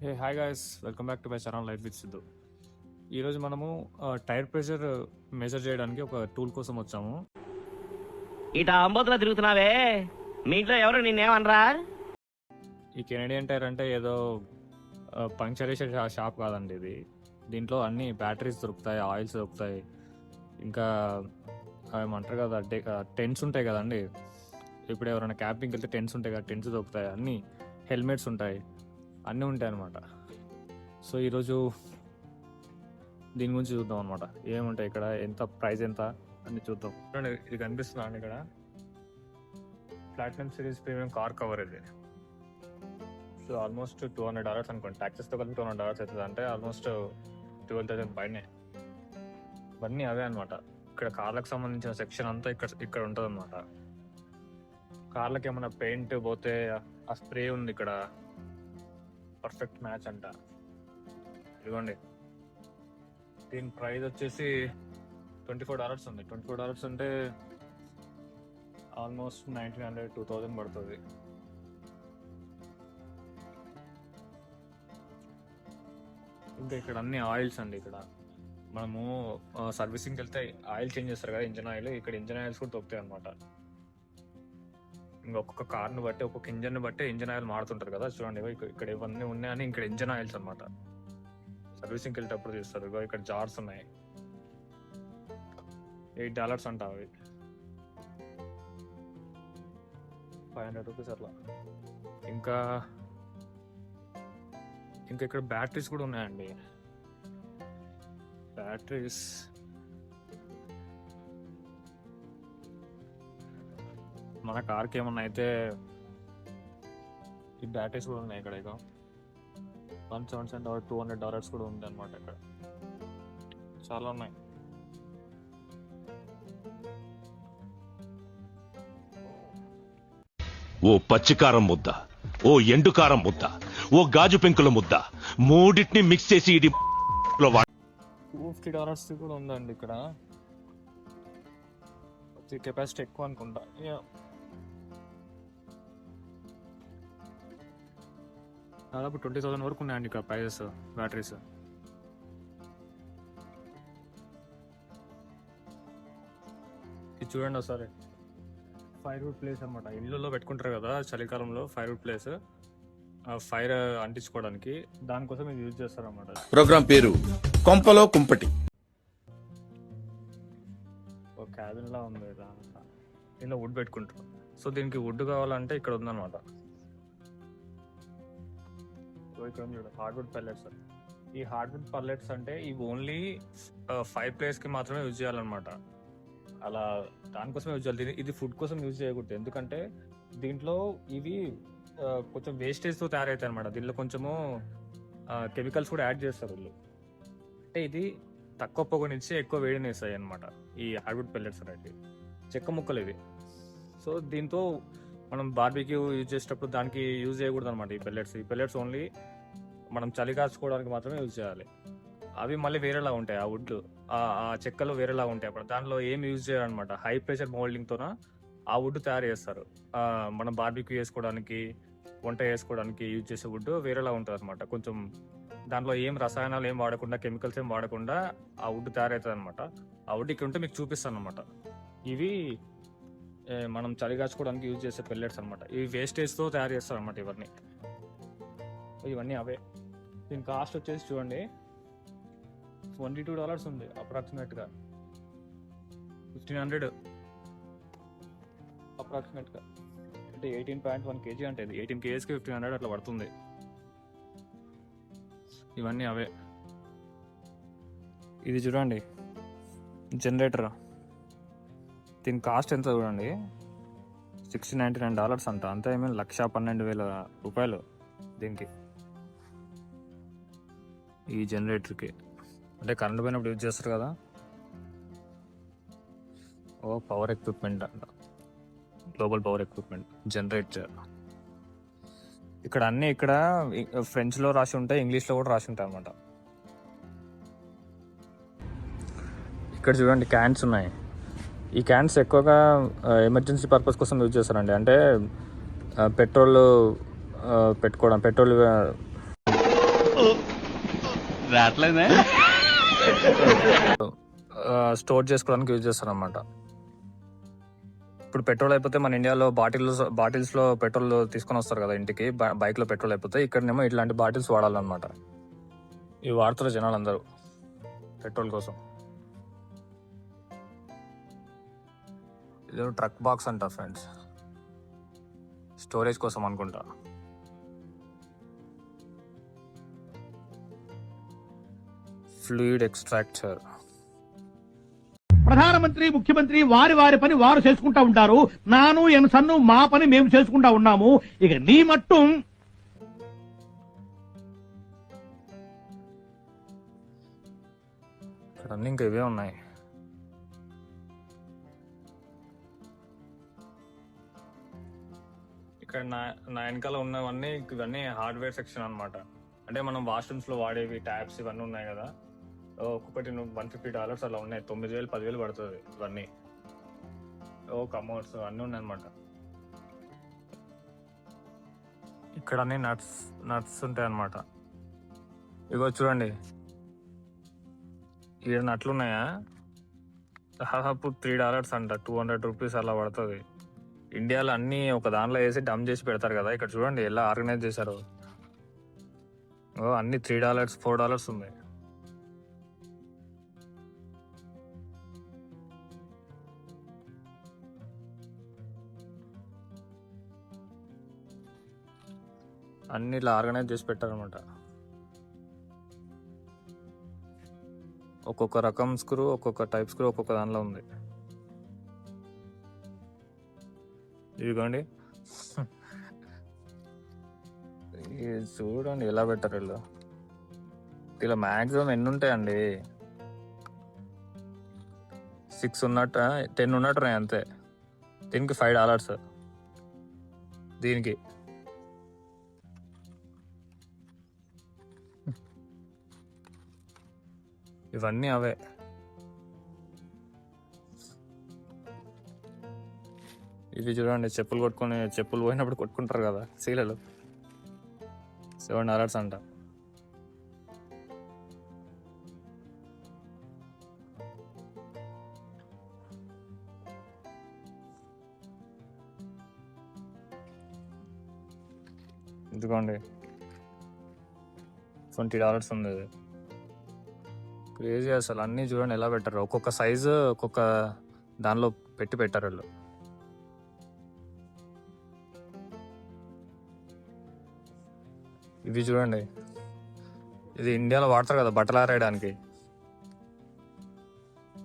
Hey hi guys, welcome back to my channel life with Siddhu. ఈరోజు మనము tyre pressure measure చేయడానికి ఒక tool కోసం వచ్చాము. ఇట అంబోతులో తిరుగుతున్నావే, మీ ఇంట్లో ఎవరు నిన్నేమనరా? ఈ కెనడియన్ టైర్ అంటే ఏదో పంక్చర్ చేసే షాప్ కాదండి ఇది. దీంట్లో అన్ని బ్యాటరీస్ దొరుకుతాయి, ఆయిల్స్ దొరుకుతాయి, ఇంకా ఏమంటారు కదా టెంట్స్ ఉంటాయి కదండి. ఇప్పుడు ఎవరైనా క్యాంపింగ్కి వెళ్తే టెంట్స్ ఉంటాయి కదా, టెంట్స్ దొరుకుతాయి, అన్ని హెల్మెట్స్ ఉంటాయి, అన్నీ ఉంటాయి అన్నమాట. సో ఈరోజు దీని గురించి చూద్దాం అనమాట. ఏముంటాయి ఇక్కడ, ఎంత ప్రైస్ ఎంత అని చూద్దాం. ఇది కనిపిస్తుందా అండి ఇక్కడ, platinum series premium car cover ఇది. సో ఆల్మోస్ట్ $200 అనుకోండి, ట్యాక్సెస్తో కలిపి $200 అవుతుంది. అంటే ఆల్మోస్ట్ 12,000 పైనే. ఇవన్నీ అవే అనమాట. ఇక్కడ కార్లకు సంబంధించిన సెక్షన్ అంతా ఇక్కడ ఉంటుంది అనమాట. కార్లకు ఏమైనా పెయింట్ పోతే ఆ స్ప్రే ఉంది ఇక్కడ, పర్ఫెక్ట్ మ్యాచ్ అంట. ఇదిగోండి, దీని ప్రైస్ వచ్చేసి $24 ఉంది. $24 అంటే ఆల్మోస్ట్ 1900 2000 పడుతుంది. ఇంకా ఇక్కడ అన్ని ఆయిల్స్ అండి. ఇక్కడ మనము సర్వీసింగ్కి వెళ్తే ఆయిల్ చేంజ్ చేస్తారు కదా, ఇంజన్ ఆయిల్. ఇక్కడ ఇంజన్ ఆయిల్స్ కూడా దొరుకుతాయి అనమాట. ఇంకా ఒక్కొక్క కార్ని బట్టి, ఒక్కొక్క ఇంజన్ బట్టి ఇంజన్ ఆయిల్ మారుతుంటారు కదా. చూడండి, ఇక్కడ ఇవన్నీ ఉన్నాయని ఇక్కడ ఇంజన్ ఆయిల్స్ అనమాట. సర్వీసింగ్కి వెళ్ళేటప్పుడు తీస్తారు. ఇక్కడ జార్స్ ఉన్నాయి, $8 అంట. అవి $500 అట్లా. ఇంకా ఇక్కడ బ్యాటరీస్ కూడా ఉన్నాయండి. బ్యాటరీస్ మన కార్కి ఏమన్నా అయితే ఈ బ్యాటరీస్ కూడా ఉన్నాయి ఇక్కడ. ఇక $170 $200 కూడా ఉంది అనమాట. ఇక్కడ చాలా ఉన్నాయి. ఓ పచ్చికారం ముద్ద, ఓ ఎండుకారం ముద్ద, ఓ గాజు పెంకుల ముద్ద, మూడింటిని మిక్స్ చేసి ఇది $250 కూడా ఉందండి ఇక్కడ. కెపాసిటీ ఎక్కువ అనుకుంటా. దాదాపు 20,000 వరకు ఉన్నాయండి ఇక్కడ ప్రైజెస్ బ్యాటరీస్. ఇది చూడండి ఒకసారి, ఫైర్వుడ్ ప్లేస్ అనమాట. ఇళ్ళలో పెట్టుకుంటారు కదా చలికాలంలో, ఫైర్వుడ్ ప్లేస్, ఫైర్ అంటించుకోవడానికి, దానికోసం ఇది యూజ్ చేస్తారు అనమాట. ప్రోగ్రామ్ పేరు కొంపలో కుంపటి. ఒక క్యాబిన్ లా ఉంది, దీనిలో వుడ్ పెట్టుకుంటారు. సో దీనికి వుడ్ కావాలంటే ఇక్కడ ఉందన్నమాట. ఇక్కడ చూడండి, హార్డ్వుడ్ పల్లెట్స్. ఈ హార్డ్వుడ్ పల్లెట్స్ అంటే ఇవి ఓన్లీ ఫైర్ ప్లేస్కి మాత్రమే యూజ్ చేయాలన్నమాట. అలా దానికోసమే యూజ్ చేయాలి. ఇది ఫుడ్ కోసం యూజ్ చేయకూడదు, ఎందుకంటే దీంట్లో ఇవి కొంచెం వేస్టేజ్తో తయారవుతాయి అనమాట. దీంట్లో కొంచెము కెమికల్స్ కూడా యాడ్ చేస్తారు వీళ్ళు. అంటే ఇది తక్కువ పొగనిచ్చి ఎక్కువ వేడిని ఇస్తాయి అనమాట ఈ హార్డ్వుడ్ పెల్లెట్స్ అనేవి. చెక్క ముక్కలు ఇవి. సో దీంతో మనం బార్బీక్యూ యూజ్ చేసేటప్పుడు దానికి యూజ్ చేయకూడదు అనమాట ఈ పెల్లెట్స్. ఈ పెల్లెట్స్ ఓన్లీ మనం చలి కాచుకోవడానికి మాత్రమే యూజ్ చేయాలి. అవి మళ్ళీ వేరేలా ఉంటాయి, ఆ వుడ్ ఆ చెక్కలు వేరేలా ఉంటాయి. అప్పుడు దాంట్లో ఏం యూజ్ చేయాలన్నమాట. హై ప్రెషర్ మోల్డింగ్తోన ఆ వుడ్ తయారు చేస్తారు. మనం బార్బీక్యూ చేసుకోవడానికి, వంట చేసుకోవడానికి యూజ్ చేసే వుడ్ వేరేలా ఉంటుంది అనమాట. కొంచెం దాంట్లో ఏం రసాయనాలు ఏం వాడకుండా, కెమికల్స్ ఏం వాడకుండా ఆ వుడ్ తయారవుతుంది అనమాట. ఆ వుడ్ ఇక్కడ ఉంటే మీకు చూపిస్తాను అనమాట. ఇవి మనం చలిగాచుకోవడానికి యూజ్ చేసే పెల్లెట్స్ అనమాట. ఇవి వేస్టేజ్తో తయారు చేస్తారు అనమాట ఇవన్నీ అవే. దీని కాస్ట్ వచ్చేసి చూడండి, $22 ఉంది అప్రాక్సిమేట్గా. 1500 అప్రాక్సిమేట్గా. అంటే 18.1 kg అంటే ఇది 18 kgsకి 1500 అట్లా పడుతుంది. ఇవన్నీ అవే. ఇది చూడండి, జనరేటర్. దీని కాస్ట్ ఎంత చూడండి, $699 అంట. అంతా ఏమైనా $112,000 దీనికి, ఈ జనరేటర్కి. అంటే కరెంట్ పోయినప్పుడు యూజ్ చేస్తారు కదా. పవర్ ఎక్విప్మెంట్ అంట, గ్లోబల్ పవర్ ఎక్విప్మెంట్ జనరేటర్. ఇక్కడ అన్నీ ఇక్కడ ఫ్రెంచ్లో రాసి ఉంటాయి, ఇంగ్లీష్లో కూడా రాసి ఉంటాయి అన్నమాట. ఇక్కడ చూడండి, క్యాన్స్ ఉన్నాయి. ఈ క్యాన్స్ ఎక్కువగా ఎమర్జెన్సీ పర్పస్ కోసం యూజ్ చేస్తారండి. అంటే పెట్రోల్ పెట్టుకోవడం, పెట్రోల్ రావట్లేదే. స్టోర్ చేసుకోవడానికి యూజ్ చేస్తారు అనమాట. ఇప్పుడు పెట్రోల్ అయిపోతే మన ఇండియాలో బాటిల్స్ లో పెట్రోల్ తీసుకొని వస్తారు కదా ఇంటికి, బైక్ లో పెట్రోల్ అయిపోతే ఇక్కడనేమో ఇట్లాంటి బాటిల్స్ వాడాలన్నమాట. ఇవి వాడుతారు జనాలు అందరూ పెట్రోల్ కోసం. ఇది ట్రక్ బాక్స్ అంట ఫ్రెండ్స్, స్టోరేజ్ కోసం అనుకుంటా. Fluid extractor. ప్రధానమంత్రి ముఖ్యమంత్రి వారి వారి పని వారు చేసుకుంటా ఉంటారు. నాను ఎన్సన్ను మా పని మేము చేసుకుంటా ఉన్నాము. ఇక నీ మట్టు ఇక్కడ అన్ని ఇంకా ఇవే ఉన్నాయి. ఇక్కడ నా వెనకాల ఉన్నవన్నీ ఇవన్నీ హార్డ్వేర్ సెక్షన్ అన్నమాట. అంటే మనం వాష్రూమ్స్ లో వాడేవి ట్యాప్స్ ఇవన్నీ ఉన్నాయి కదా, ఒక్కొక్కటి $150 అలా ఉన్నాయి. 9,000 10,000 పడుతుంది ఇవన్నీ. కమోడ్స్ అన్నీ ఉన్నాయి అనమాట. ఇక్కడ అన్ని నట్స్ ఉంటాయి అన్నమాట. ఇగో చూడండి, ఈ నట్లు ఉన్నాయా, దాదాపు $3 అంట, $200 అలా పడుతుంది. ఇండియాలో అన్ని ఒక దానిలో వేసి డమ్ చేసి పెడతారు కదా, ఇక్కడ చూడండి ఎలా ఆర్గనైజ్ చేశారు. అన్ని $3 $4 ఉన్నాయి. అన్ని ఇలా ఆర్గనైజ్ చేసి పెట్టారనమాట. ఒక్కొక్క రకం స్క్రూ, ఒక్కొక్క టైప్ స్క్రూ ఒక్కొక్క దానిలో ఉంది. ఇదిగోండి, చూడండి ఎలా పెట్టారు వీళ్ళు. ఇలా మ్యాక్సిమం ఎన్ని ఉంటాయండి, 6 ఉన్నట్టు 10 ఉన్నట్టున్నాయి అంతే. దీనికి $5 దీనికి. ఇవన్నీ అవే. ఇవి చూడండి, చెప్పులు పోయినప్పుడు కొట్టుకుంటారు కదా సీలలు, $7 అంట. ఇదిగోండి $20 ఉంది. ఇది క్రేజీ అసలు. అన్నీ చూడండి ఎలా పెట్టారు, ఒక్కొక్క సైజు ఒక్కొక్క దానిలో పెట్టారు వాళ్ళు. ఇవి చూడండి, ఇది ఇండియాలో వాడతారు కదా బట్టలు ఆరేయడానికి,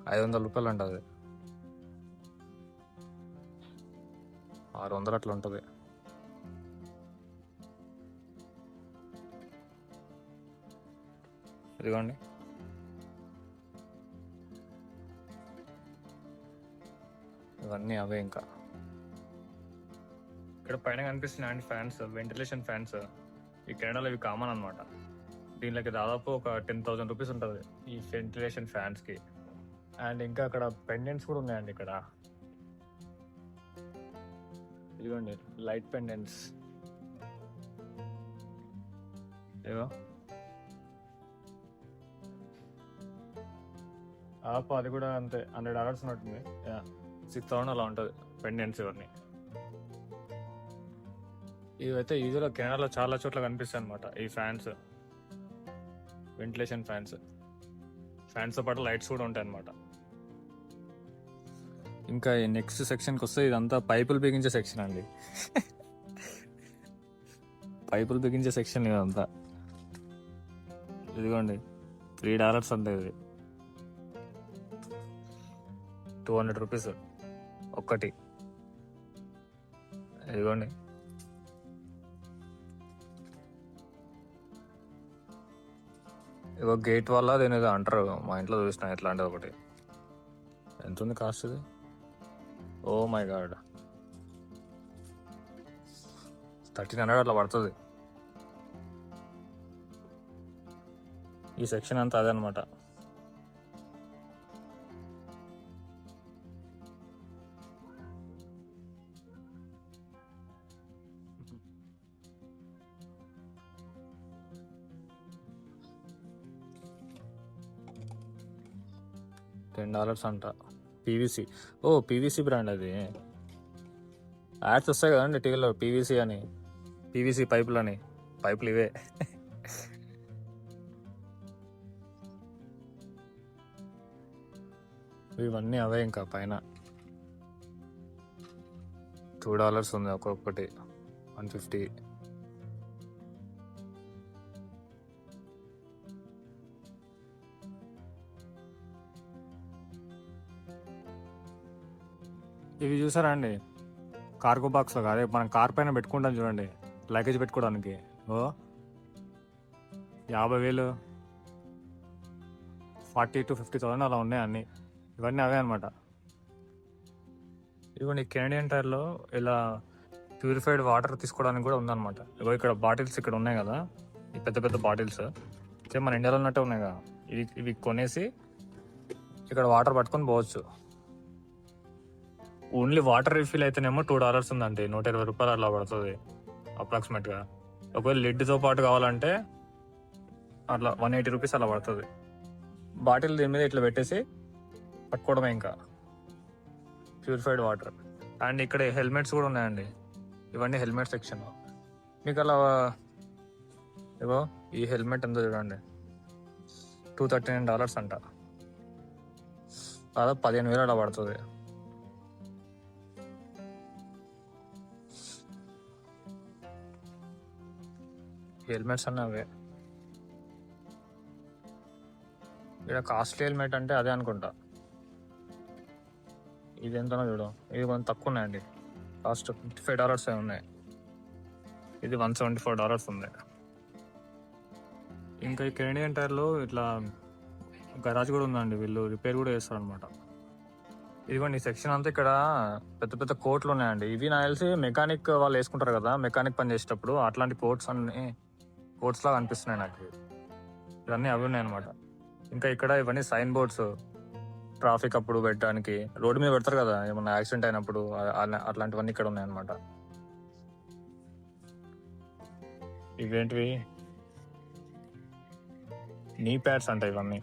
$500 అంట. అది 600 అట్లా ఉంటుంది. ఇదిగోండి, ఇవన్నీ అవే. ఇంకా ఇక్కడ పైన కనిపిస్తున్నాయండి ఫ్యాన్స్, వెంటిలేషన్ ఫ్యాన్స్. ఈ కెనడాలో ఇవి కామన్ అనమాట. దీనిలోకి దాదాపు ఒక $10,000 ఉంటుంది ఈ వెంటిలేషన్ ఫ్యాన్స్కి. అండ్ ఇంకా అక్కడ పెండెంట్స్ కూడా ఉన్నాయండి ఇక్కడ. ఇదిగోండి లైట్ పెండెంట్స్. ఏవో అది కూడా అంతే, $100 ఉన్నట్టుంది. 6,000 అలా ఉంటుంది పెండెంట్స్ ఇవన్నీ. ఇవైతే యూజువల్గా కెనడాలో చాలా చోట్ల కనిపిస్తాయి అనమాట ఈ ఫ్యాన్స్, వెంటిలేషన్ ఫ్యాన్స్తో పాటు లైట్స్ కూడా ఉంటాయి అనమాట. ఇంకా ఈ నెక్స్ట్ సెక్షన్కి వస్తే ఇదంతా పైపులు బిగించే సెక్షన్ అండి. పైపులు బిగించే సెక్షన్ ఇదంతా. ఇదిగోండి $3 అంటే ఇది $200 ఒక్కటి. ఇదిగోండి ఇగో గేట్ వల్ల దీని ఏదో అంటారు, మా ఇంట్లో చూసిన ఇట్లాంటిది ఒకటి. ఎంత ఉంది కాస్ట్ ఇది? ఓ మై గాడ్, 1,300 అట్లా పడుతుంది. ఈ సెక్షన్ అంతా అదే అనమాట. $10 అంట. పీవీసీ. ఓ పీవీసీ బ్రాండ్ అది. యాడ్స్ వస్తాయి కదండి టీవీలో, పీవీసీ అని, పీవీసీ పైపులు అని. పైపులు ఇవే. ఇవన్నీ అవే. ఇంకా పైన $2 ఉంది ఒక్కొక్కటి, 150. ఇవి చూసారా అండి, కార్గో బాక్స్లో కాదే, మనం కార్ పైన పెట్టుకుంటాం చూడండి, లగేజ్ పెట్టుకోవడానికి. ఓ 50,000, 40,000 to 50,000 అలా ఉన్నాయి అన్నీ. ఇవన్నీ అవే అనమాట. ఇవన్నీ కెనడియన్ టైర్లో ఇలా ప్యూరిఫైడ్ వాటర్ తీసుకోవడానికి కూడా ఉందన్నమాట. ఇగో ఇక్కడ బాటిల్స్ ఇక్కడ ఉన్నాయి కదా, ఈ పెద్ద పెద్ద బాటిల్స్ సేమ్ మన ఇండియాలో ఉన్నట్టే ఉన్నాయి కదా. ఇవి కొనేసి ఇక్కడ వాటర్ పట్టుకొని పోవచ్చు. ఓన్లీ వాటర్ రీఫిల్ అయితేనేమో $2 ఉందండి, $120 అలా పడుతుంది అప్రాక్సిమేట్గా. ఒకవేళ లిడ్తో పాటు కావాలంటే అట్లా $180 అలా పడుతుంది. బాటిల్ దీని మీద ఇట్లా పెట్టేసి పట్టుకోవడమే ఇంకా, ప్యూరిఫైడ్ వాటర్. అండ్ ఇక్కడ హెల్మెట్స్ కూడా ఉన్నాయండి, ఇవన్నీ హెల్మెట్ సెక్షన్. మీకు అలా ఇగో ఈ హెల్మెట్ ఎంతో చూడండి, $239 అంట, దాదాపు 15,000 అలా పడుతుంది. హెల్మెట్స్ అన్నీ అవే. ఇక్కడ కాస్ట్లీ హెల్మెట్ అంటే అదే అనుకుంటా. ఇది ఎంతనో చూడం, ఇది కొంచెం తక్కువ ఉన్నాయండి, కాస్ట్ $55 ఉన్నాయి. ఇది $174 ఉంది. ఇంకా ఈ కెనడియన్ టైర్లో ఇట్లా గరాజ్ కూడా ఉందండి, వీళ్ళు రిపేర్ కూడా చేస్తారు అనమాట. ఇదిగోండి ఈ సెక్షన్ అంతా ఇక్కడ పెద్ద పెద్ద కోట్లు ఉన్నాయండి. ఇవి నాకు తెలిసి మెకానిక్ వాళ్ళు వేసుకుంటారు కదా, మెకానిక్ పని చేసేటప్పుడు అట్లాంటి కోట్స్ అన్ని కోట్స్ లాగా అనిపిస్తున్నాయి నాకు. ఇవన్నీ అవి ఉన్నాయి అనమాట. ఇంకా ఇక్కడ ఇవన్నీ సైన్ బోర్డ్స్, ట్రాఫిక్ అప్పుడు పెట్టడానికి, రోడ్డు మీద పెడతారు కదా ఏమన్నా యాక్సిడెంట్ అయినప్పుడు, అట్లాంటివన్నీ ఇక్కడ ఉన్నాయన్నమాట. ఇవేంటివి, నీ ప్యాడ్స్ అంట ఇవన్నీ.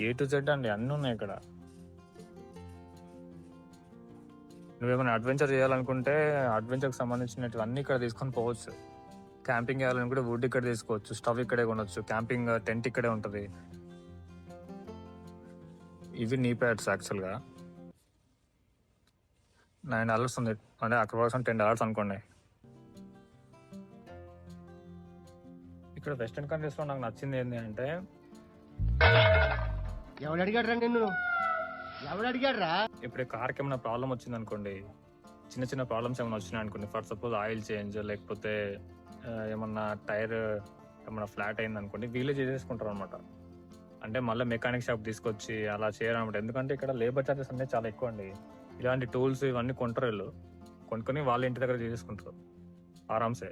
A to Z అండి, అన్నీ ఉన్నాయి ఇక్కడ. నువ్వేమైనా అడ్వెంచర్ చేయాలనుకుంటే అడ్వెంచర్కి సంబంధించినవన్నీ ఇక్కడ తీసుకొని పోవచ్చు. క్యాంపింగ్ చేయాలనుకుంటే వుడ్ ఇక్కడ తీసుకోవచ్చు, స్టవ్ ఇక్కడే కొనవచ్చు, క్యాంపింగ్ టెంట్ ఇక్కడే ఉంటుంది. ఇవి నీ ప్యాడ్స్ యాక్చువల్గా $9 ఉంది, అంటే అక్కడ $10 అనుకోండి. ఇక్కడ వెస్టర్న్ కంట్రీస్లో నాకు నచ్చింది ఏంటి అంటే, ఎవడు అడిగాడు రా నిన్ను, ఎవడు అడిగాడు రా? ఇప్పుడు కార్కి ఏమైనా ప్రాబ్లం వచ్చింది అనుకోండి, చిన్న చిన్న ప్రాబ్లమ్స్ ఏమైనా వచ్చినాయి అనుకోండి, ఫర్ సపోజ్ ఆయిల్ చేంజ్, లేకపోతే ఏమన్నా టైర్ ఏమన్నా ఫ్లాట్ అయింది అనుకోండి, వీళ్ళే చేసేసుకుంటారు అనమాట. అంటే మళ్ళీ మెకానిక్ షాప్ తీసుకొచ్చి అలా చేయాలన్నమాట. ఎందుకంటే ఇక్కడ లేబర్ ఛార్జెస్ అనేది చాలా ఎక్కువ అండి. ఇలాంటి టూల్స్ ఇవన్నీ కొంటారు వీళ్ళు, కొనుక్కొని వాళ్ళ ఇంటి దగ్గర చేసేసుకుంటారు ఆరామ్సే.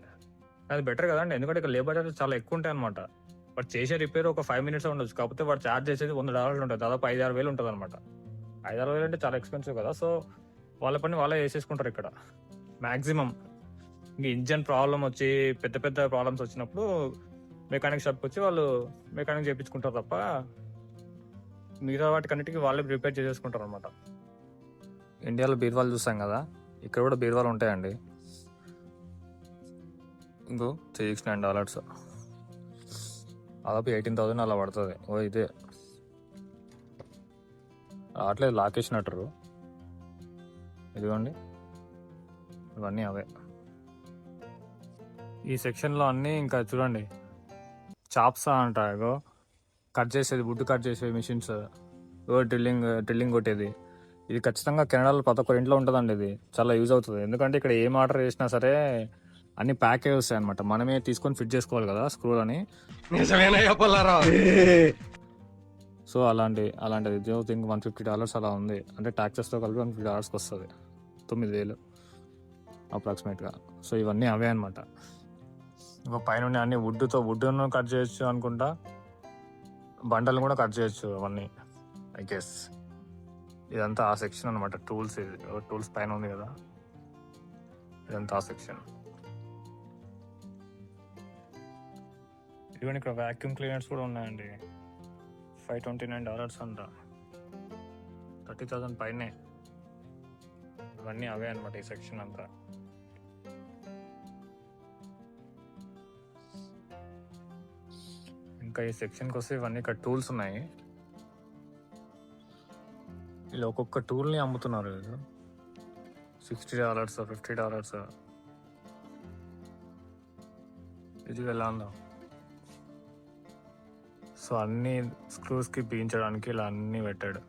అది బెటర్ కదండి, ఎందుకంటే ఇక్కడ లేబర్ ఛార్జెస్ చాలా ఎక్కువ ఉంటాయి అనమాట. వాడు చేసే రిపేర్ ఒక 5 minutes ఉండొచ్చు, కాకపోతే వాడు ఛార్జ్ చేసేది $100 ఉంటుంది, దాదాపు 5-6 వేలు ఉంటుంది అనమాట. 5-6 వేలు అంటే చాలా ఎక్స్పెన్సివ్ కదా. సో వాళ్ళ పని వాళ్ళే చేసేసుకుంటారు ఇక్కడ మ్యాక్సిమం. ఇంక ఇంజన్ ప్రాబ్లం వచ్చి పెద్ద పెద్ద ప్రాబ్లమ్స్ వచ్చినప్పుడు మెకానిక్ షాప్కి వచ్చి వాళ్ళు మెకానిక్ చేయించుకుంటారు తప్ప మిగతా వాటికన్నిటికీ వాళ్ళే రిపేర్ చేసేసుకుంటారు అనమాట. ఇండియాలో బీరువాలు చూస్తాం కదా, ఇక్కడ కూడా బీరువాలు ఉంటాయండి. ఇంకో $69, దాదాపు 18,000 అలా పడుతుంది. ఓ ఇదే అట్లే లాకేసినట్టు. ఇదిగోండి ఇవన్నీ అవే. ఈ సెక్షన్లో అన్నీ ఇంకా చూడండి, చాప్సా అంట, ఇగో కట్ చేసేది, వుడ్ కట్ చేసే మిషన్స్, డ్రిల్లింగ్ కొట్టేది. ఇది ఖచ్చితంగా కెనడాలో ప్రతి ఒక్కరి ఇంట్లో ఉంటుందండి. ఇది చాలా యూజ్ అవుతుంది, ఎందుకంటే ఇక్కడ ఏం ఆర్డర్ చేసినా సరే అన్ని ప్యాక్ అయ్యి వస్తాయి అనమాట. మనమే తీసుకొని ఫిట్ చేసుకోవాలి కదా స్క్రూ అని. సో అలాంటిది థింక్ $150 అలా ఉంది, అంటే ట్యాక్సెస్తో కలిపి $150 వస్తుంది, 9,000 అప్రాక్సిమేట్గా. సో ఇవన్నీ అవే అనమాట. ఇంకా పైన అన్ని వుడ్ను కట్ చేయొచ్చు అనుకుంటా, బండలు కూడా కట్ చేయొచ్చు అవన్నీ ఐ గెస్. ఇదంతా ఆ సెక్షన్ అనమాట. టూల్స్, ఇది టూల్స్ పైన ఉంది కదా, ఇదంతా ఆ సెక్షన్. ఈవెన్ ఇక్కడ వ్యాక్యూమ్ క్లీనర్స్ కూడా ఉన్నాయండి. $529 అంట, 30,000 పైనే. ఇవన్నీ అవే అనమాట ఈ సెక్షన్ అంతా. ఇంకా ఈ సెక్షన్కి వస్తే ఇవన్నీ ఇక్కడ టూల్స్ ఉన్నాయి. ఇలా ఒక్కొక్క టూల్ని అమ్ముతున్నారు. $60, $50. ఇది ఎలా ఉందో. సో అన్ని స్క్రూస్కి బిగించడానికి ఇలా అన్నీ పెట్టాడు.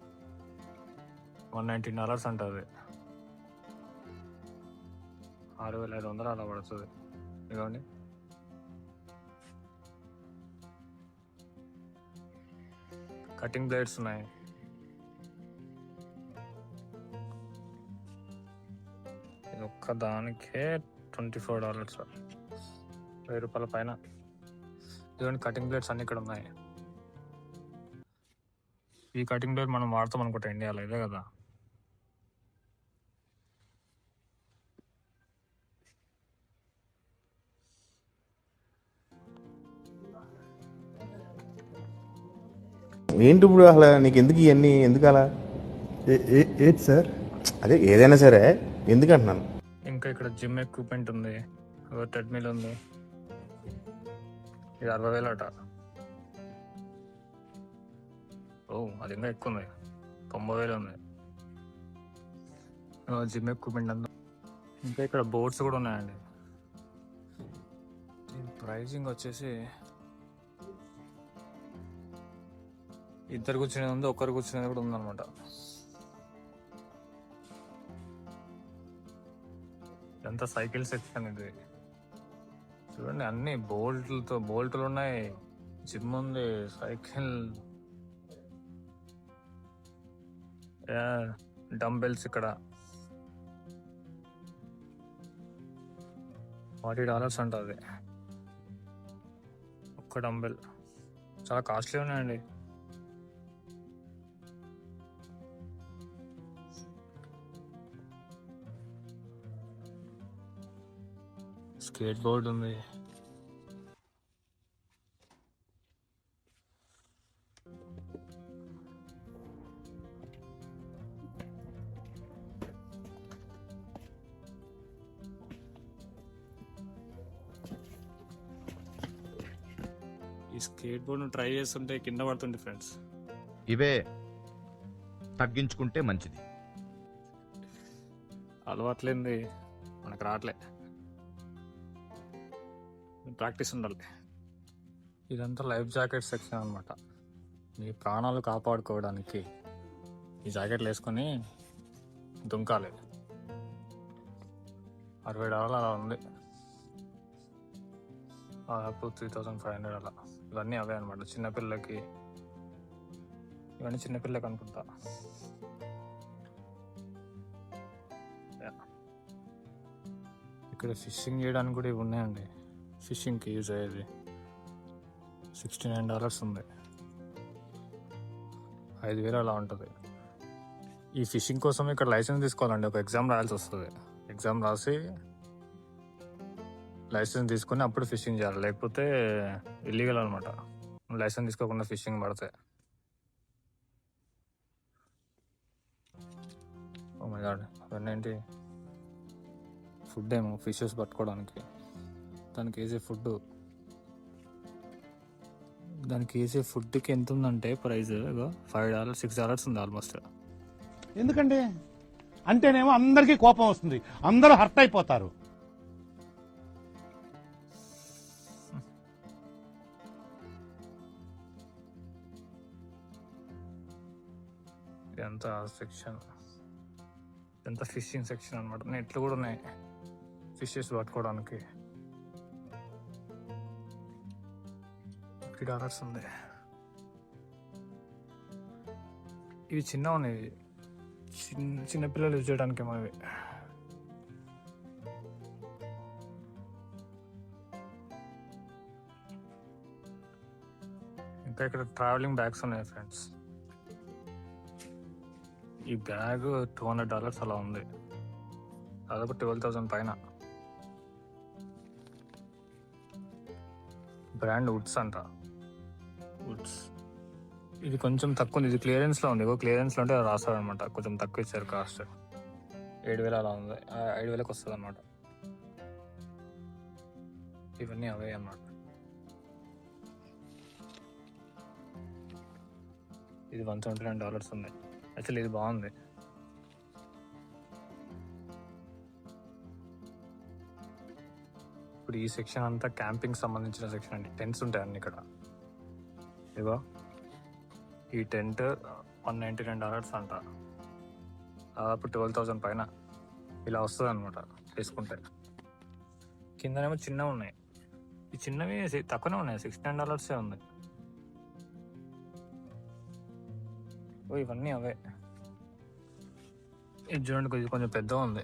$119 అంటది. 6,500 అలా పడుతుంది. ఇదిగోండి. కటింగ్ బ్లేడ్స్ ఉన్నాయి. ఇది ఒక్క దానికే $24, $1000 పైన. ఇదిగోండి కటింగ్ బ్లేడ్స్ అన్ని ఇక్కడ ఉన్నాయి. ఈ కటింగ్ బ్లేడ్ మనం వాడతాం అనుకుంటా ఇండియాలో, ఇదే కదా. ఏంటి ఇప్పుడు అసలు నీకు ఎందుకు ఇవన్నీ, ఎందుకు అలా? ఏంటి సార్? అదే ఏదైనా సరే ఎందుకు అంటున్నాను. ఇంకా ఇక్కడ జిమ్ ఎక్విప్మెంట్ ఉంది, ట్రెడ్మిల్ ఉంది. ఇది 60,000 అట. ఓ అది ఇంకా ఎక్కువ ఉంది, 90,000 ఉంది జిమ్ ఎక్విప్మెంట్ అంతా. ఇంకా ఇక్కడ బోర్డ్స్ కూడా ఉన్నాయండి. ప్రైజింగ్ వచ్చేసి ఇద్దరు కూర్చునేది ఉంది, ఒక్కరు కూర్చునేది కూడా ఉందన్నమాట. ఇదంతా సైకిల్ సెక్షన్. ఇది చూడండి, అన్ని బోల్టులు ఉన్నాయి, జిమ్ ఉంది, సైకిల్, డంబెల్స్. ఇక్కడ $40 అంట అది ఒక్క డంబెల్. చాలా కాస్ట్లీ ఉన్నాయండి. స్కేట్ బోర్డ్ ఉంది. ఈ స్కేట్ బోర్డ్ ట్రై చేస్తుంటే కింద పడుతుంది ఫ్రెండ్స్. ఇవే తగ్గించుకుంటే మంచిది. అలవాట్లేంది మనకు రావట్లే, ప్రాక్టీస్ ఉండాలి. ఇదంతా లైఫ్ జాకెట్ సెక్షన్ అనమాట. మీ ప్రాణాలు కాపాడుకోవడానికి ఈ జాకెట్లు వేసుకొని దుంకాలి. $60 అలా ఉంది, దాదాపు 3,500 అలా. ఇవన్నీ అవే అనమాట చిన్నపిల్లలకి. ఇవన్నీ చిన్నపిల్లలకి అనుకుంటా. ఇక్కడ ఫిషింగ్ చేయడానికి కూడా ఇవి ఉన్నాయండి. ఫిషింగ్కి యూజ్ అయ్యేది. $69 ఉంది, 5,000 అలా ఉంటుంది. ఈ ఫిషింగ్ కోసం ఇక్కడ లైసెన్స్ తీసుకోవాలండి. ఒక ఎగ్జామ్ రాయాల్సి వస్తుంది. ఎగ్జామ్ రాసి లైసెన్స్ తీసుకొని అప్పుడు ఫిషింగ్ చేయాలి, లేకపోతే ఇల్లీగల్ అనమాట. లైసెన్స్ తీసుకోకుండా ఫిషింగ్ పడితే. ఓ మై గాడ్, అవన్నీ ఏంటి? ఫుడ్ ఏమో, ఫిషెస్ పట్టుకోవడానికి. దానికి వేసే ఫుడ్, ఫుడ్కి ఎంత ఉందంటే ప్రైస్ $5, $6 ఉంది ఆల్మోస్ట్. ఎందుకండి అంటేనేమో అందరికీ కోపం వస్తుంది, అందరూ హర్ట్ అయిపోతారు. ఎంత సెక్షన్, ఎంత ఫిషింగ్ సెక్షన్ అనమాట. నెట్లు కూడా ఉన్నాయి ఫిషెస్ పట్టుకోవడానికి. $50 ఉంది. ఇవి చిన్న ఉన్నాయి, చిన్నపిల్లలు యూజ్ చేయడానికి ఏమో ఇవి. ఇంకా ఇక్కడ ట్రావెలింగ్ బ్యాగ్స్ ఉన్నాయి ఫ్రెండ్స్. ఈ బ్యాగ్ $200 అలా ఉంది, దాదాపు 12,000 పైన. బ్రాండ్ వుడ్స్ అంట. వుడ్స్ ఇది కొంచెం తక్కువ ఉంది. ఇది క్లియరెన్స్లో ఉంది. క్లియరెన్స్లో అంటే రాస్తారు అనమాట. కొంచెం తక్కువ ఇచ్చారు కాస్ట్. 7,000 అలా ఉంది. 5,000కి వస్తుంది అనమాట. ఇవన్నీ అవే అన్నమాట. ఇది $179 ఉంది. యాక్చువల్లీ ఇది బాగుంది. ఇప్పుడు ఈ సెక్షన్ అంతా క్యాంపింగ్ సంబంధించిన సెక్షన్ అండి. టెంట్స్ ఉంటాయి అన్ని ఇక్కడ. ఇగో ఈ టెంట్ $199 అంట. దాదాపు 12,000 పైన ఇలా వస్తుంది అనమాట వేసుకుంటే. కిందనేమో చిన్నవి ఉన్నాయి. ఈ చిన్నవి తక్కువనే ఉన్నాయి. $69 ఉంది. ఇవన్నీ అవే. ఇది చూడండి, ఇది కొంచెం పెద్దగా ఉంది.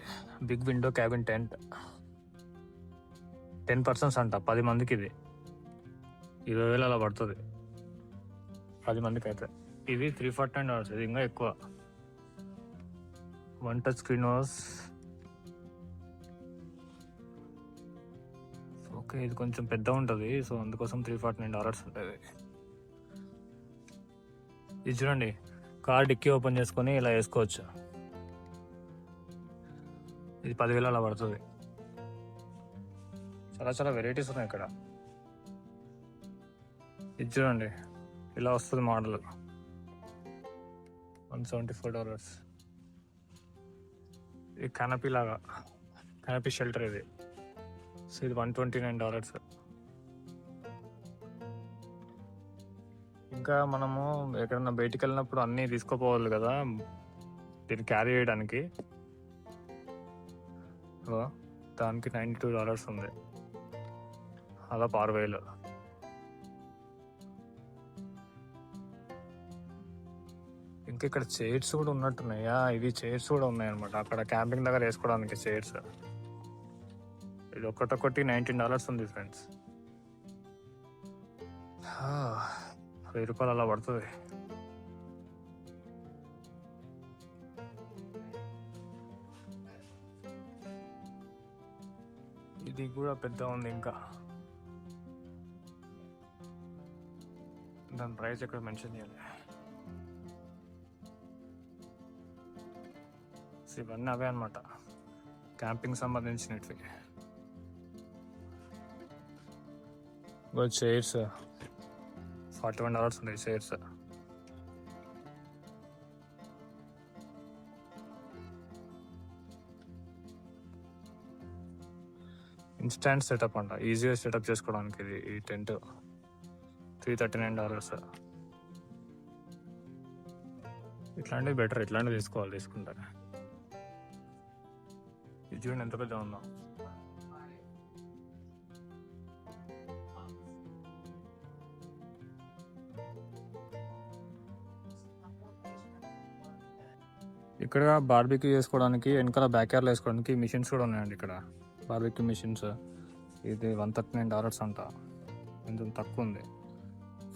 బిగ్ విండో క్యాబిన్ టెంట్ 10% అంట. 10 మందికి ఇది 20,000 అలా పడుతుంది 10 మందికి అయితే. ఇది $349. ఇది ఇంకా ఎక్కువ. 1 టచ్ స్క్రీన్ వాస్ ఓకే. ఇది కొంచెం పెద్ద ఉంటుంది, సో అందుకోసం $349 ఉంటుంది. ఇది చూడండి, కార్ డిక్కీ ఓపెన్ చేసుకొని ఇలా వేసుకోవచ్చు. ఇది 10,000 అలా పడుతుంది. చాలా చాలా వెరైటీస్ ఉన్నాయి ఇక్కడ. ఇది చూడండి, ఇలా వస్తుంది మోడల్. $174. ఇది కనపీ లాగా, కనపీ షెల్టర్ ఇది. సో ఇది $129. ఇంకా మనము ఎక్కడన్నా బయటికి వెళ్ళినప్పుడు అన్నీ తీసుకోపోవాలి కదా దీన్ని క్యారీ చేయడానికి. దానికి $92 ఉంది. అలా 6,000. ఇంకా ఇక్కడ చైర్స్ కూడా ఉన్నట్టున్నాయా? ఇవి చైర్స్ కూడా ఉన్నాయన్నమాట అక్కడ క్యాంపింగ్ దగ్గర వేసుకోవడానికి చైర్స్. ఇది ఒక్కొక్కటి $19 ఉంది ఫ్రెండ్స్. $1000 అలా పడుతుంది. ఇది కూడా పెద్ద ఉంది. ఇంకా దాని ప్రైస్ ఎక్కడ మెన్షన్ చేయాలి. ఇవన్నీ అవే అనమాట క్యాంపింగ్ సంబంధించినవి. చైర్స్ $41 ఉంటాయి చైర్స్. ఇన్స్టాంట్ సెటప్ అంట, ఈజీగా సెటప్ చేసుకోవడానికి. ఇది ఈ టెంట్ $339. ఇట్లాంటివి బెటర్, ఇట్లాంటివి తీసుకుంటా. ఇది చూడండి ఎంత పెద్ద ఉందో. ఇక్కడ బార్బిక్యూ చేసుకోవడానికి, వెనకాల బ్యాక్ యార్డ్లో వేసుకోవడానికి మిషన్స్ కూడా ఉన్నాయండి ఇక్కడ. Barbecue machines. ఇది $139 అంట. కొంచెం తక్కువ ఉంది,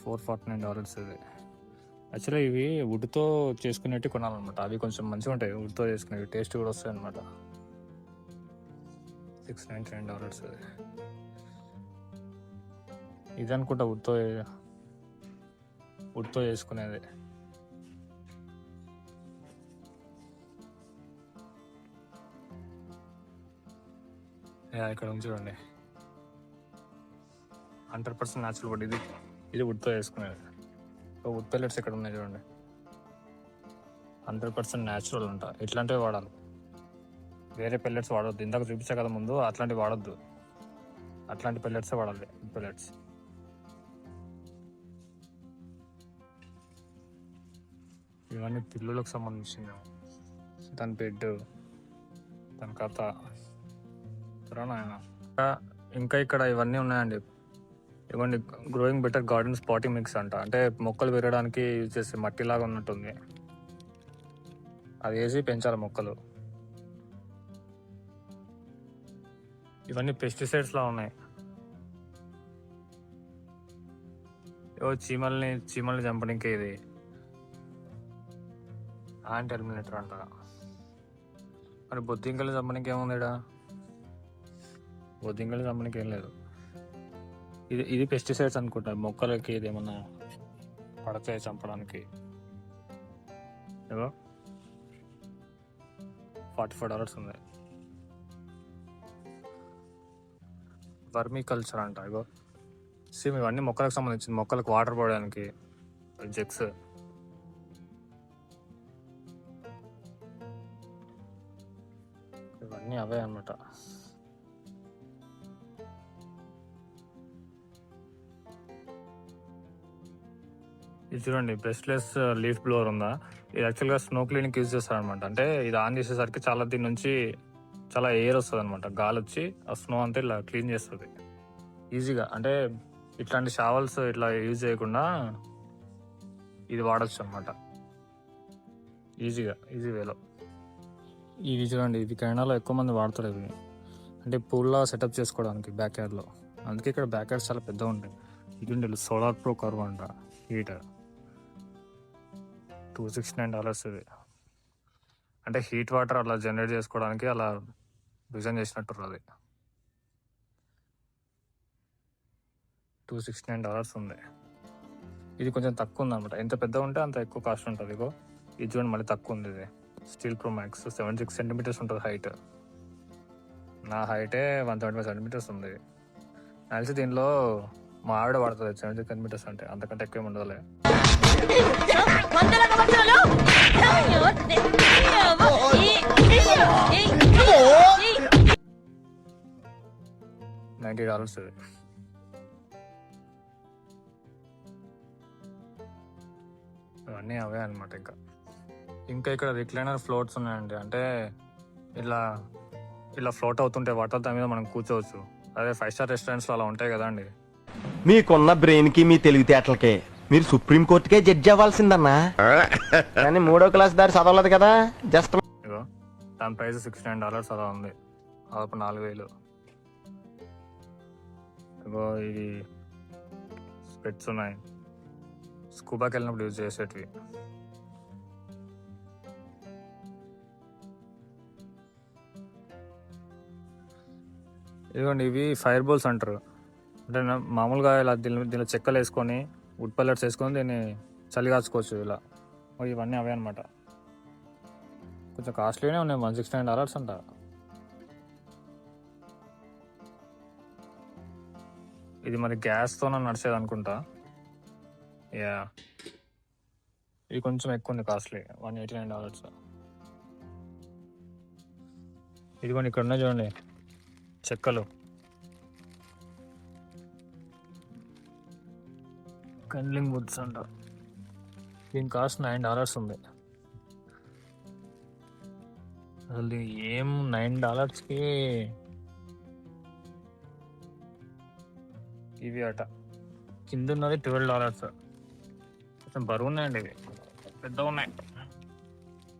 $449 ఇది. యాక్చువల్గా ఇవి వుడ్తో చేసుకునేవి కొనాలన్నమాట. అవి కొంచెం మంచిగా ఉంటాయి వుడ్తో చేసుకునేవి, టేస్ట్ కూడా వస్తాయి అన్నమాట. $699 ఇది. ఇది అనుకుంటా వుడ్తో చేసుకునేది. ఇక్కడ ఉంది చూడండి, 100% న్యాచురల్ వుడ్. ఇది వుడ్తో వేసుకునేది. వుడ్ పెల్లెట్స్ ఇక్కడ ఉన్నాయి చూడండి, 100% న్యాచురల్ అంట. ఇట్లాంటివి వాడాలి, వేరే పెల్లెట్స్ వాడద్దు. ఇందాక చూపించా కదా ముందు, అట్లాంటివి వాడద్దు. అట్లాంటి పెల్లెట్సే వాడాలి, వుడ్ పెల్లెట్స్. ఇవన్నీ పిల్లులకు సంబంధించింది. దాని బెడ్, దాని కథ. ఇంకా ఇక్కడ ఇవన్నీ ఉన్నాయండి. ఇవ్వండి, growing better garden spotting mix అంట. అంటే మొక్కలు పెరగడానికి యూజ్ చేసే మట్టిలాగా ఉన్నట్టుంది. అది వేసి పెంచాలి మొక్కలు. ఇవన్నీ పెస్టిసైడ్స్ లా ఉన్నాయి. చీమల్ని చంపడానికి ఇది యాంటీ ఎలిమినేటర్ అంట. మరి బొద్దింకలు చంపడానికి ఏముంది ఇక్కడ? బొద్దింకలు చంపడానికి ఏం లేదు. ఇది పెస్టిసైడ్స్ అనుకుంటా, మొక్కలకి ఇదేమన్నా పడితే చంపడానికి. ఏవో $44 ఉంది. వర్మీ కల్చర్ అంట. ఇగో సేమ్ ఇవన్నీ మొక్కలకు సంబంధించింది, మొక్కలకు వాటర్ పోయడానికి జెక్స్. ఇవన్నీ అవే అన్నమాట. ఇది చూడండి, బ్రష్లెస్ లీఫ్ బ్లోవర్ ఉందా. ఇది యాక్చువల్గా స్నో క్లీనింగ్ యూజ్ చేస్తారు అనమాట. అంటే ఇది ఆన్ చేసేసరికి చాలా దీని నుంచి చాలా ఎయిర్ వస్తుంది అనమాట, గాలి వచ్చి ఆ స్నో అంతా ఇలా క్లీన్ చేస్తుంది ఈజీగా. అంటే ఇట్లాంటి షావల్స్ ఇట్లా యూజ్ చేయకుండా ఇది వాడచ్చు అనమాట ఈజీ వేలో. ఇవి చూడండి, ఇవి కెనడాలో ఎక్కువ మంది వాడతారు ఇవి. అంటే పూల్లా సెటప్ చేసుకోవడానికి బ్యాక్ యార్డ్లో. అందుకే ఇక్కడ బ్యాక్ యార్డ్స్ చాలా పెద్దగా ఉంటాయి. ఇది సోలార్ ప్రో కర్వ్ అంట హీటర్, $269 ఇది. అంటే హీట్ వాటర్ అలా జనరేట్ చేసుకోవడానికి అలా డిజైన్ చేసినట్టు అది. $269 ఉంది. ఇది కొంచెం తక్కువ ఉంది అనమాట. ఎంత పెద్దగా ఉంటే అంత ఎక్కువ కాస్ట్ ఉంటుంది. ఇగో ఇది చూడండి, మళ్ళీ తక్కువ ఉంది. ఇది స్టీల్ ప్రో మ్యాక్స్ 76 సెంటీమీటర్స్ ఉంటుంది హైట్. నా హైటే 175 సెంటీమీటర్స్ ఉంది. కలిసి దీనిలో మా ఆవిడ పడుతుంది 76 సెంటీమీటర్స్, అంటే అంతకంటే ఎక్కువ ఉండదులే. $90 ఇది. ఇవన్నీ అవే అనమాట. ఇంకా ఇక్కడ రిక్లైనర్ ఫ్లోట్స్ ఉన్నాయండి. అంటే ఇలా ఫ్లోట్ అవుతుంటే వాటర్, దాని మీద మనం కూర్చోవచ్చు. అదే 5 స్టార్ రెస్టారెంట్స్లో అలా ఉంటాయి కదా అండి. మీకున్న బ్రెయిన్ కి మీ తెలివితేటలకే మీరు సుప్రీం కోర్టుకే జడ్జి అవ్వాల్సిందన్నా. కానీ 3వ క్లాస్ దారి చదవలేదు కదా, జస్ట్. ఇగో దాని ప్రైస్ $69 అలా ఉంది. దాదాపు 4,000. ఇగో ఇది స్పెట్స్ ఉన్నాయి, స్కూబాకి వెళ్ళినప్పుడు యూజ్ చేసేటివి. ఇదిగోండి, ఇవి ఫైర్ బోల్స్ అంటారు. అంటే మామూలుగా ఇలా దీనిలో చెక్కలు వేసుకొని, వుడ్ పల్లెట్స్ వేసుకొని దీన్ని చలి కాచుకోవచ్చు ఇలా. ఇవన్నీ అవే అనమాట. కొంచెం కాస్ట్లీనే ఉన్నాయి, $169 అంట. ఇది మరి గ్యాస్తో నడిచేది అనుకుంటా. యా, ఇది కొంచెం ఎక్కువ ఉంది, కాస్ట్లీ, $189. ఇదిగోండి ఇక్కడ ఉన్నాయి చూడండి చెక్కలు, కండ్లింగ్ వుడ్స్ అంట. దీని కాస్ట్ $9 ఉంది. అసలు ఏం $9కి ఇవి అట. కింద ఉన్నది $12. కొంచెం బరువు ఉన్నాయండి, ఇవి పెద్దగా ఉన్నాయి.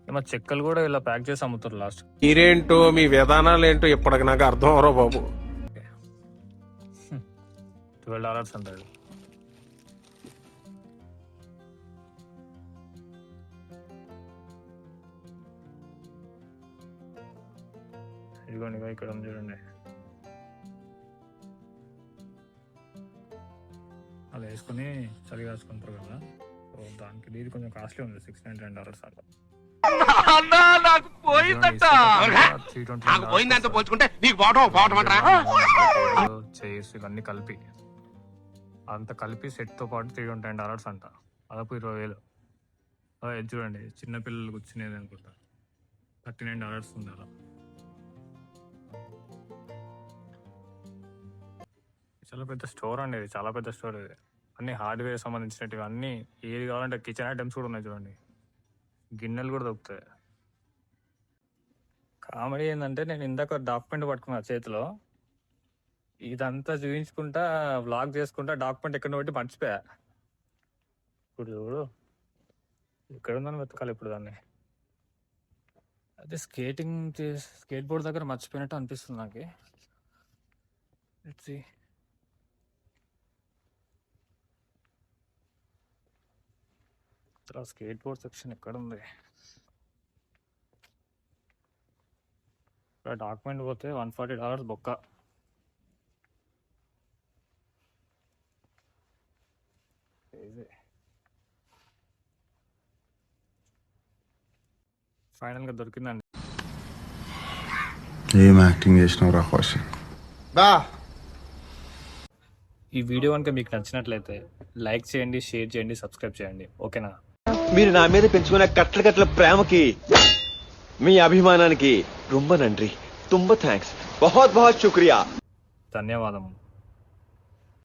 ఏమో చెక్కలు కూడా ఇలా ప్యాక్ చేసి అమ్ముతారు లాస్ట్. మీరేంటో మీ విధానాలు ఏంటో ఇప్పటికి నాకు అర్థం అవరో బాబు. $12 అంటారు. ఇదిగోండి ఇక్కడ ఉంది చూడండి, అలా వేసుకుని చలి కాచుకుంటారు కదా. సో దానికి ఇది కొంచెం కాస్ట్లీ ఉంది, $699 అట్లా. చైర్స్ ఇవన్నీ కలిపి అంత కలిపి సెట్ తో పాటు $329 అంట. అదపు 20,000. అది చూడండి, చిన్నపిల్లలు కూర్చునేది అనుకుంటా, $39 ఉంది అలా. చాలా పెద్ద స్టోర్ అండి ఇది, చాలా పెద్ద స్టోర్ ఇది. అన్ని హార్డ్వేర్ సంబంధించినవి అన్ని, ఏది కావాలంటే కిచెన్ ఐటమ్స్ కూడా ఉన్నాయి చూడండి, గిన్నెలు కూడా దొరుకుతాయి. కామెడీ ఏంటంటే, నేను ఇందాక డాక్యుమెంట్ పట్టుకున్నా చేతిలో, ఇదంతా చూపించుకుంటా వ్లాగ్ చేసుకుంటా డాక్యుమెంట్ ఎక్కడ పెట్టి మర్చిపోయా. ఇప్పుడు చూడు ఎక్కడ ఉందని వెతకాలి ఇప్పుడు దాన్ని. అదే స్కేట్ బోర్డ్ దగ్గర మర్చిపోయినట్టు అనిపిస్తుంది నాకు. స్కేట్ బోర్డ్ సెక్షన్ ఎక్కడ ఉంది? డాక్యుమెంట్ పోతే $140 బొక్క. ఫైనల్ గా దొరికిందండి. ఏం యాక్టింగ్ చేసినావు రా కౌశిక్. బా ఈ వీడియో కనుక మీకు నచ్చినట్లయితే లైక్ చేయండి, షేర్ చేయండి, సబ్స్క్రైబ్ చేయండి. ఓకేనా? మీరు నా మీద పెంచుకున్న కట్ల కట్ల ప్రేమకి, మీ అభిమానానికి రొంబ నండ్రి, తుంబ థ్యాంక్స్, బహుత్ బహుత్ శుక్రియా. ధన్యవాదము.